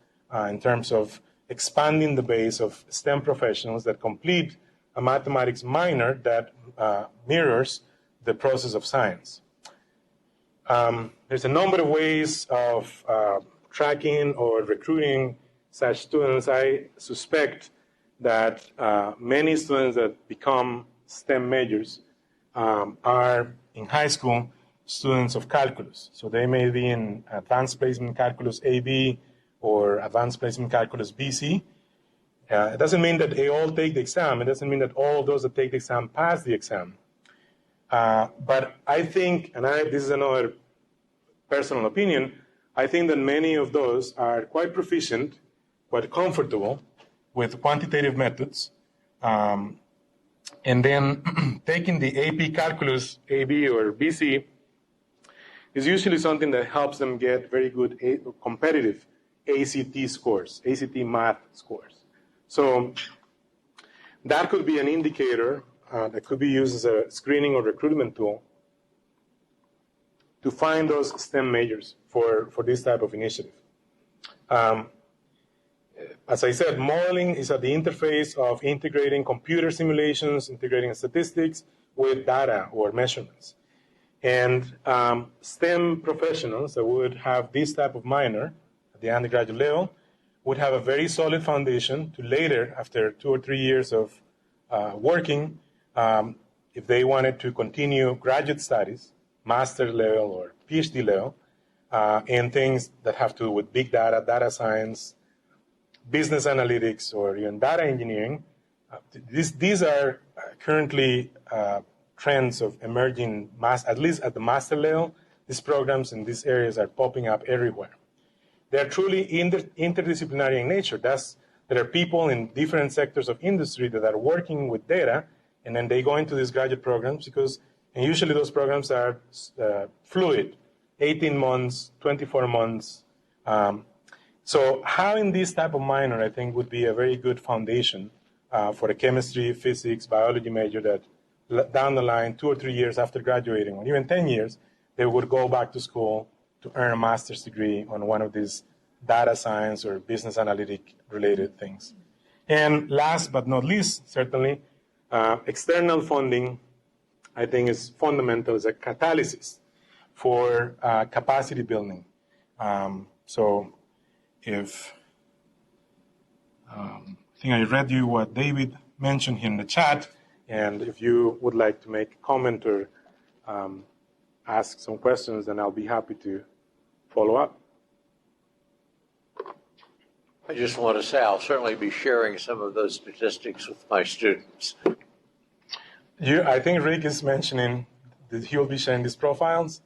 in terms of expanding the base of STEM professionals that complete a mathematics minor that mirrors the process of science. There's a number of ways of tracking or recruiting such students. I suspect that many students that become STEM majors are in high school students of calculus. So they may be in advanced placement calculus AB or advanced placement calculus BC. It doesn't mean that they all take the exam. It doesn't mean that all of those that take the exam pass the exam. But I think, and this is another personal opinion, I think that many of those are quite proficient, quite comfortable with quantitative methods. And then taking the AP calculus, AB or BC, is usually something that helps them get very good competitive ACT scores, ACT math scores. So that could be an indicator that could be used as a screening or recruitment tool to find those STEM majors for this type of initiative. As I said, modeling is at the interface of integrating computer simulations, integrating statistics with data or measurements. And STEM professionals that would have this type of minor at the undergraduate level would have a very solid foundation to later, after 2 or 3 years of working, if they wanted to continue graduate studies, master's level or PhD level, and things that have to do with big data, data science, business analytics, or even data engineering. These are currently trends of emerging, at least at the master level. These programs in these areas are popping up everywhere. They're truly interdisciplinary in nature. There are people in different sectors of industry that are working with data, and then they go into these graduate programs and usually those programs are fluid, 18 months, 24 months. So having this type of minor, I think, would be a very good foundation for a chemistry, physics, biology major that down the line, 2 or 3 years after graduating, or even 10 years, they would go back to school to earn a master's degree on one of these data science or business analytic related things. And last but not least, certainly, external funding, I think, is fundamental as a catalyst for capacity building. So if I think I read you what David mentioned here in the chat, and if you would like to make a comment or ask some questions, then I'll be happy to follow up. I just want to say I'll certainly be sharing some of those statistics with my students. I think Rick is mentioning that he'll be sharing these profiles,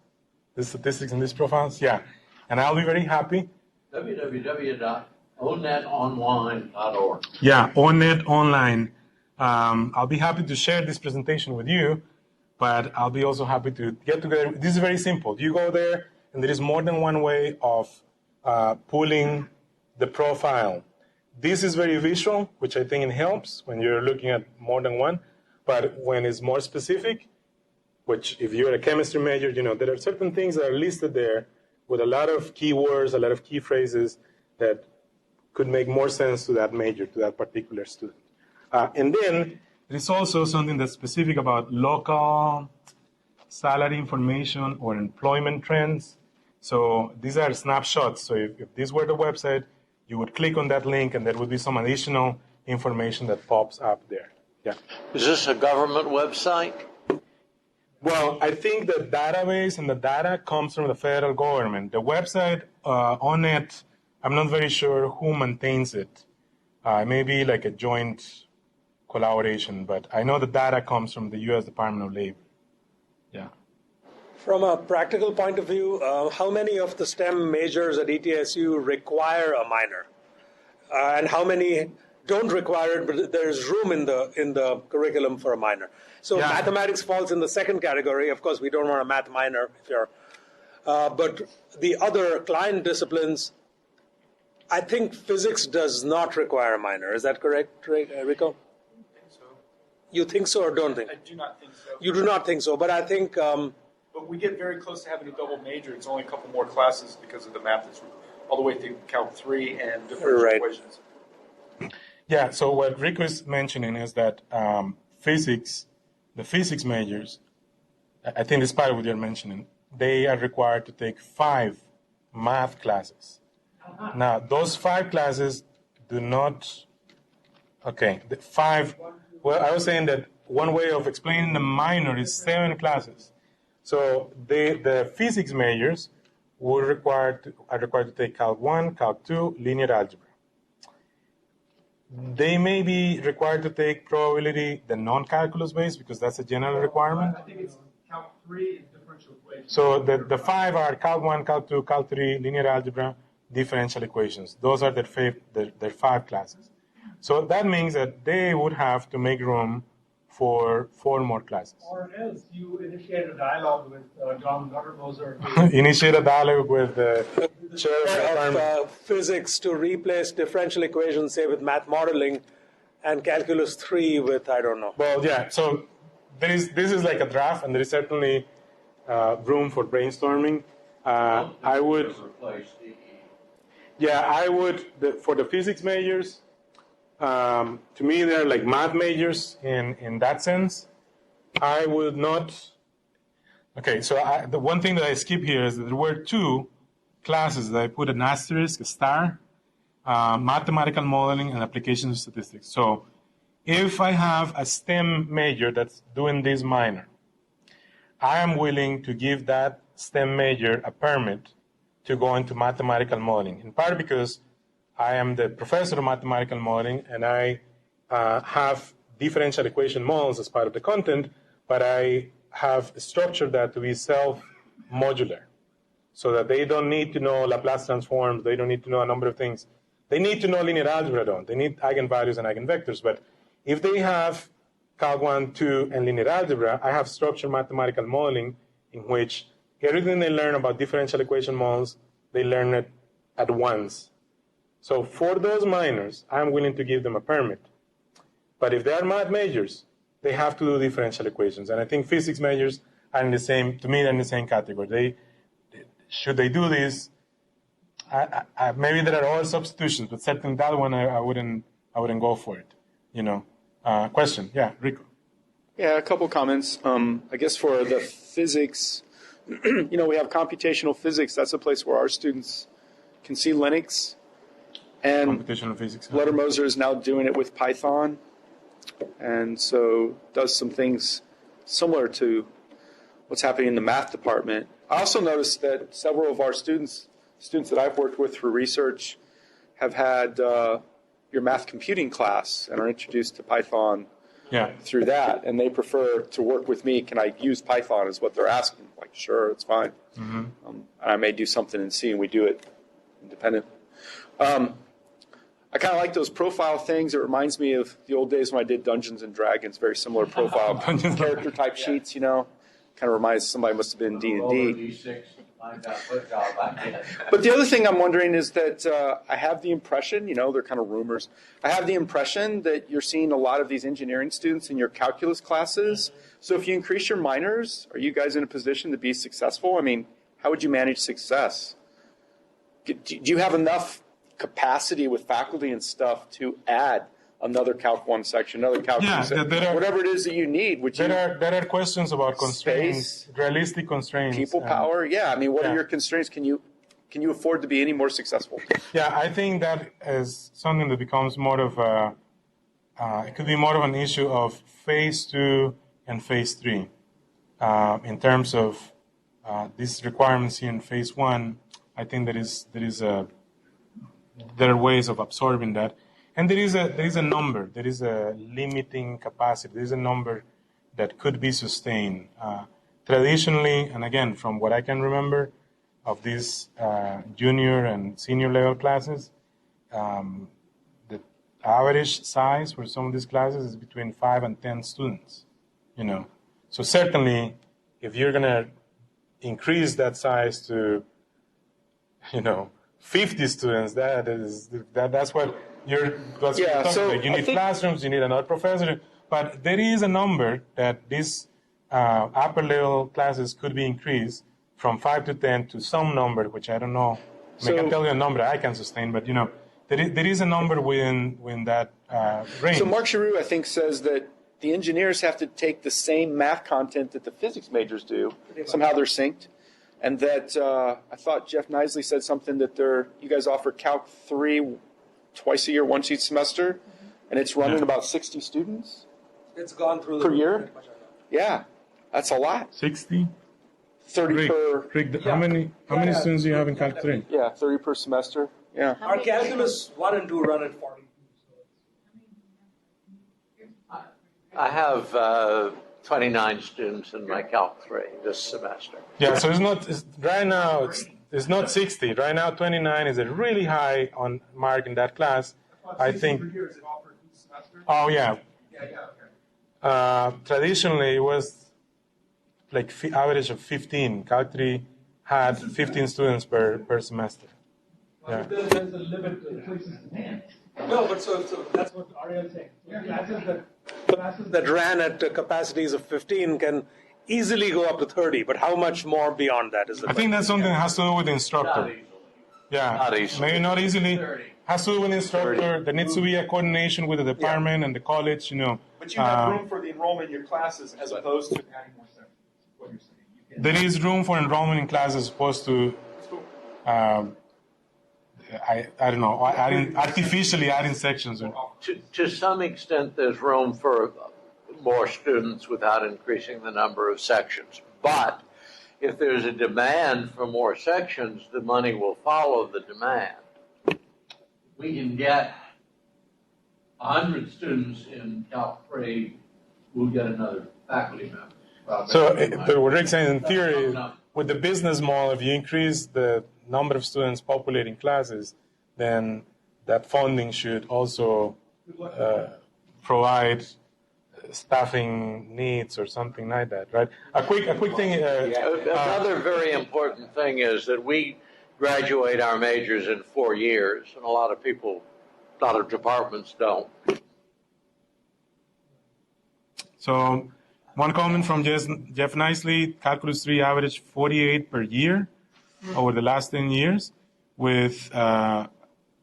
the statistics in these profiles. Yeah, and I'll be very happy. www.onnetonline.org. Yeah, ONNET Online. I'll be happy to share this presentation with you, but I'll be also happy to get together. This is very simple. You go there, and there is more than one way of pulling the profile. This is very visual, which I think it helps when you're looking at more than one, but when it's more specific, which if you're a chemistry major, there are certain things that are listed there with a lot of keywords, a lot of key phrases that could make more sense to that major, to that particular student. And then there's also something that's specific about local salary information or employment trends. So these are snapshots. So if this were the website, you would click on that link and there would be some additional information that pops up there. Yeah. Is this a government website? Well, I think the database and the data comes from the federal government. The website on it, I'm not very sure who maintains it. It may be like a joint collaboration, but I know the data comes from the U.S. Department of Labor. Yeah. From a practical point of view, how many of the STEM majors at ETSU require a minor? And how many don't require it, but there's room in the curriculum for a minor? So yeah. Mathematics falls in the second category. Of course, we don't want a math minor if you're. But the other client disciplines, I think physics does not require a minor. Is that correct, Rico? I think so. You think so or don't think? I do not think so. You do not think so, but I think... but we get very close to having a double major. It's only a couple more classes because of the math that's all the way through Calc 3 and differential equations. Yeah, so what Rico is mentioning is that the physics majors, I think despite what you're mentioning, they are required to take 5 math classes. Now, those 5 classes do not, the 5, well, I was saying that one way of explaining the minor is 7 classes. So the physics majors are required to take Calc 1, Calc 2, linear algebra. They may be required to take probability, the non-calculus base, because that's a general requirement. I think it's Calc 3 and differential equations. So the 5 are Calc 1, Calc 2, Calc 3, linear algebra, differential equations. Those are their 5 classes. So that means that they would have to make room for 4 more classes. Or else you initiate a dialogue with John Guttermoser. Initiate a dialogue with the chair of physics to replace differential equations, say, with math modeling, and calculus 3 with, I don't know. Well, yeah, so this is like a draft, and there is certainly room for brainstorming. I would, for the physics majors, to me, they're like math majors in that sense. I would not. Okay, so the one thing that I skip here is that there were 2 classes that I put an asterisk, a star, mathematical modeling and applications of statistics. So if I have a STEM major that's doing this minor, I am willing to give that STEM major a permit to go into mathematical modeling, in part because I am the professor of mathematical modeling, and I have differential equation models as part of the content, but I have structured that to be self-modular, so that they don't need to know Laplace transforms, they don't need to know a number of things. They need to know linear algebra, though. They need eigenvalues and eigenvectors, but if they have Calc 1, 2, and linear algebra, I have structured mathematical modeling in which everything they learn about differential equation models, they learn it at once. So for those minors, I'm willing to give them a permit. But if they are math majors, they have to do differential equations. And I think physics majors are in the same, to me, they're in the same category. Should they do this? Maybe there are other substitutions, but certainly that one I wouldn't go for it. Question? Yeah, Rico. Yeah, a couple comments. I guess for the physics, we have computational physics. That's a place where our students can see Linux. And Computational physics. Lettermoser is now doing it with Python. And so does some things similar to what's happening in the math department. I also noticed that several of our students that I've worked with for research, have had your math computing class and are introduced to Python through that, and they prefer to work with me. Can I use Python is what they're asking. Like, sure, it's fine. Mm-hmm. And I may do something in C, and we do it independently. I kind of like those profile things. It reminds me of the old days when I did Dungeons and Dragons, very similar profile character type sheets, Kind of reminds somebody must have been D&D. But the other thing I'm wondering is that I have the impression, they're kind of rumors, I have the impression that you're seeing a lot of these engineering students in your calculus classes. So if you increase your minors, are you guys in a position to be successful? I mean, how would you manage success? Do you have enough capacity with faculty and stuff to add another Calc 1 section, another Calc 2 section, whatever it is that you need? There are questions about constraints, space, realistic constraints. People power, I mean, what are your constraints? Can you afford to be any more successful? Yeah, I think that is something that becomes more of it could be more of an issue of phase 2 and phase 3. In terms of these requirements here in phase 1, I think there are ways of absorbing that. And there is a number, there is a limiting capacity, there is a number that could be sustained. Traditionally, and again, from what I can remember of these junior and senior level classes, the average size for some of these classes is between 5 and 10 students, So certainly, if you're going to increase that size to, 50 students, that's what you're talking about. You need classrooms, you need another professor, but there is a number that these upper level classes could be increased from 5 to 10 to some number, which I don't know. I can tell you a number I can sustain, but there is a number within that range. So Mark Giroux, I think, says that the engineers have to take the same math content that the physics majors do. Somehow they're synced. And that I thought Jeff Nisley said something that you guys offer Calc 3 twice a year, once each semester, and it's running about 60 students. It's gone through per year. Yeah, that's a lot. 60. 30 per. Rick, how many students do you have in Calc 3? Yeah, 30 per semester. Yeah. Our calculus 1 and 2 run at 40. I have 29 students in my Calc 3 this semester. Yeah, so right now it's not 60. Right now 29 is a really high on mark in that class. I think. Per year, is it offered each semester? Oh yeah. Okay. Traditionally, it was like average of 15. Calc 3 had 15 students per semester. Yeah. There's a limit to places to hand. No, but so that's what Ariel is saying. Classes that ran at capacities of 15 can easily go up to 30, but how much more beyond that is it? I think that's something that has to do with the instructor. Not easily. Yeah, Not easily. maybe not easily. 30. Has to do with the instructor. 30. There needs to be a coordination with the department and the college, But you have room for the enrollment in your classes as opposed to adding more sections. What you're saying. There is room for enrollment in classes as opposed to, I don't know, artificially adding sections. To some extent, there's room for more students without increasing the number of sections. But if there's a demand for more sections, the money will follow the demand. We can get 100 students in Calc 3, we'll get another faculty member. So what Rick's saying in theory, with the business model, if you increase the number of students populating classes, then that funding should also provide staffing needs or something like that, right? A quick thing. Another very important thing is that we graduate our majors in 4 years, and a lot of departments don't. So one comment from Jeff Nicely, Calculus 3 averaged 48 per year over the last 10 years, with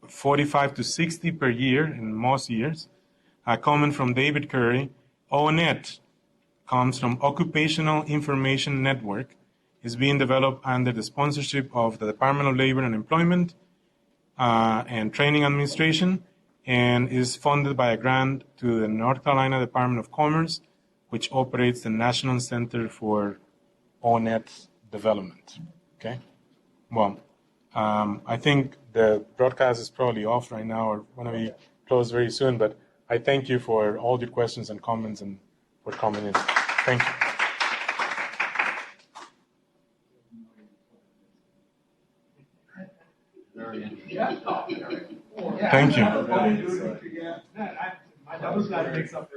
45 to 60 per year in most years. A comment from David Curry, ONET comes from Occupational Information Network, is being developed under the sponsorship of the Department of Labor and Employment and Training Administration, and is funded by a grant to the North Carolina Department of Commerce, which operates the National Center for ONET Development. Okay? Well, I think the broadcast is probably off right now or going to be closed very soon, but I thank you for all your questions and comments and for coming in. Thank you. Thank you. My double slide makes up